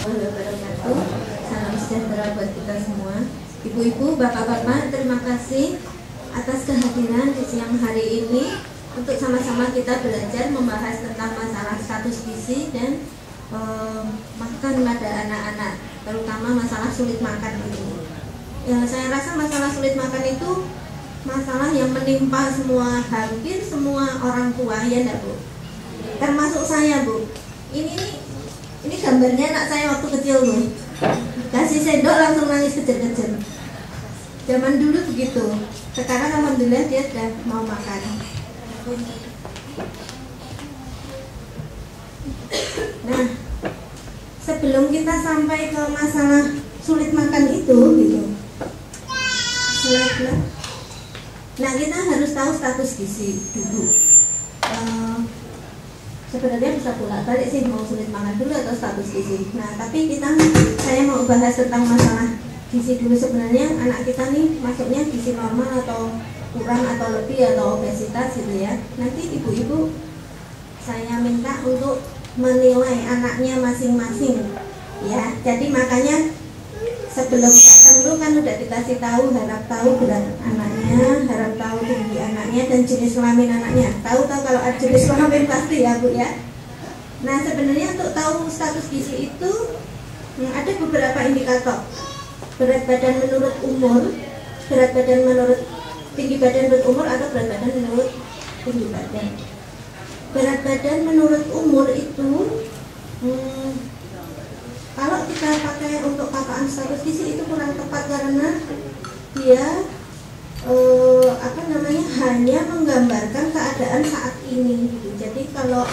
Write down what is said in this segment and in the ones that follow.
warahmatullahi wabarakatuh. Salam sejahtera buat kita semua. Ibu-ibu, bapak-bapak, terima kasih atas kehadiran di siang hari ini untuk sama-sama kita belajar membahas tentang masalah status gizi dan makan pada anak-anak, terutama masalah sulit makan itu. Ya, saya rasa masalah sulit makan itu masalah yang menimpa hampir semua orang tua, ya enggak Bu? Termasuk saya Bu. Ini gambarnya anak saya waktu kecil Bu. Kasih sendok langsung nangis kejer-kejer. Zaman dulu begitu. Sekarang alhamdulillah dia sudah mau makan. Nah, sebelum kita sampai ke masalah sulit makan itu gitu. Nah, kita harus tahu status gizi dulu. Sebenarnya bisa bolak-balik sih, mau sulit makan dulu atau status gizi. Nah, tapi saya mau bahas tentang masalah gizi dulu. Sebenarnya anak kita nih masuknya gizi normal atau kurang atau lebih atau obesitas gitu ya. Nanti ibu-ibu saya minta untuk menilai anaknya masing-masing ya. Jadi makanya sebelum datang dulu kan udah dikasih tahu, harap tahu berat anaknya, harap tahu tinggi anaknya dan jenis kelamin anaknya. Tahu kalau ada jenis kelamin pasti ya Bu ya. Nah, sebenarnya untuk tahu status gizi itu ada beberapa indikator. Berat badan menurut umur, berat badan menurut tinggi badan menurut umur atau berat badan menurut tinggi badan. Berat badan menurut umur itu kalau kita pakai untuk pakaan status gizi itu kurang tepat karena dia hanya menggambarkan keadaan saat ini gitu. Jadi kalau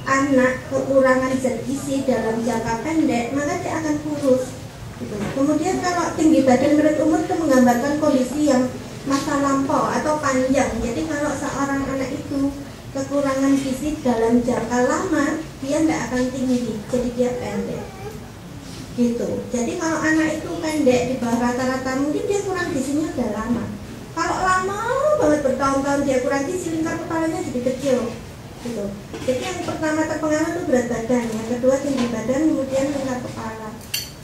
anak kekurangan zat gizi dalam jangka pendek maka dia akan kurus gitu. Kemudian kalau tinggi badan menurut umur itu menggambarkan kondisi yang masa lampau atau panjang. Jadi kalau seorang anak itu kekurangan gizi dalam jangka lama, dia tidak akan tinggi, jadi dia pendek gitu. Jadi kalau anak itu pendek di bawah rata-rata, mungkin dia kurang gizinya udah lama. Kalau lama banget bertahun-tahun dia kurang gizi, lingkar kepalanya jadi kecil gitu. Jadi yang pertama terpengaruh itu berat badan, yang kedua tinggi badan, kemudian lingkar kepala.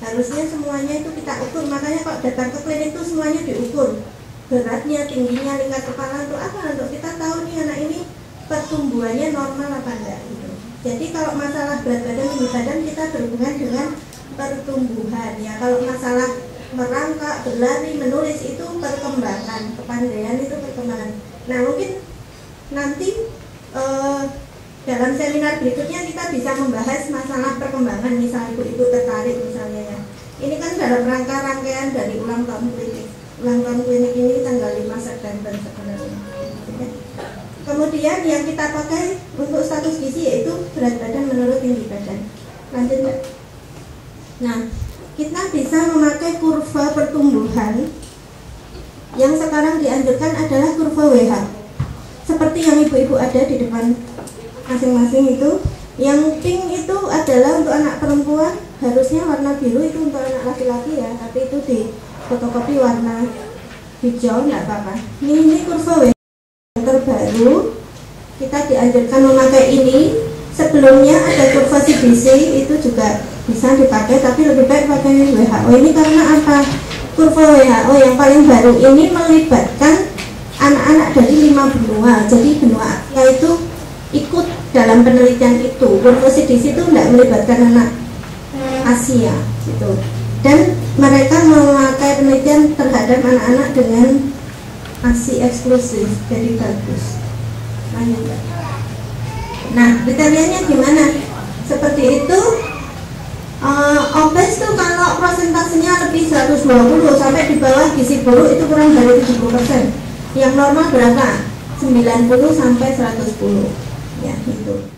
Harusnya semuanya itu kita ukur. Makanya kalau datang ke klinik itu semuanya diukur, beratnya, tingginya, lingkar kepala. Untuk apa? Untuk kita tahu nih anak ini pertumbuhannya normal apa enggak gitu. Jadi kalau masalah berat badan, tinggi badan kita berhubungan dengan pertumbuhan ya. Kalau masalah merangkak, berlari, menulis itu perkembangan, kepandaian itu perkembangan. Nah, mungkin nanti dalam seminar berikutnya kita bisa membahas masalah perkembangan, misalnya ibu-ibu tertarik misalnya ya. Ini kan dalam rangka rangkaian dari ulang tahun klinik. Ulang tahun klinik ini tanggal 5 September sebenarnya. Kemudian yang kita pakai untuk status gizi yaitu berat badan menurut tinggi badan. Lanjut Mbak. Nah, kita bisa memakai kurva pertumbuhan yang sekarang dianjurkan adalah kurva WH. Seperti yang ibu-ibu ada di depan masing-masing itu. Yang pink itu adalah untuk anak perempuan, harusnya warna biru itu untuk anak laki-laki ya, tapi itu di fotokopi warna hijau, enggak apa-apa. Ini kurva WH terbaru, kita dianjurkan memakai ini. Sebelumnya ada kurva CBC itu juga bisa dipakai, tapi lebih baik pakai WHO. Ini karena apa? Kurva WHO yang paling baru ini melibatkan anak-anak dari 5 benua. Jadi benua Asia itu ikut dalam penelitian itu. Kurva CBC itu tidak melibatkan anak Asia gitu. Dan mereka memakai penelitian terhadap anak-anak dengan ASI eksklusif, jadi bagus. Nah, kriterianya gimana? Seperti itu. Obes tuh kalau prosentasenya lebih 120 sampai di bawah gizi buruk itu kurang dari 70%. Yang normal berapa? 90 sampai 110. Ya, itu.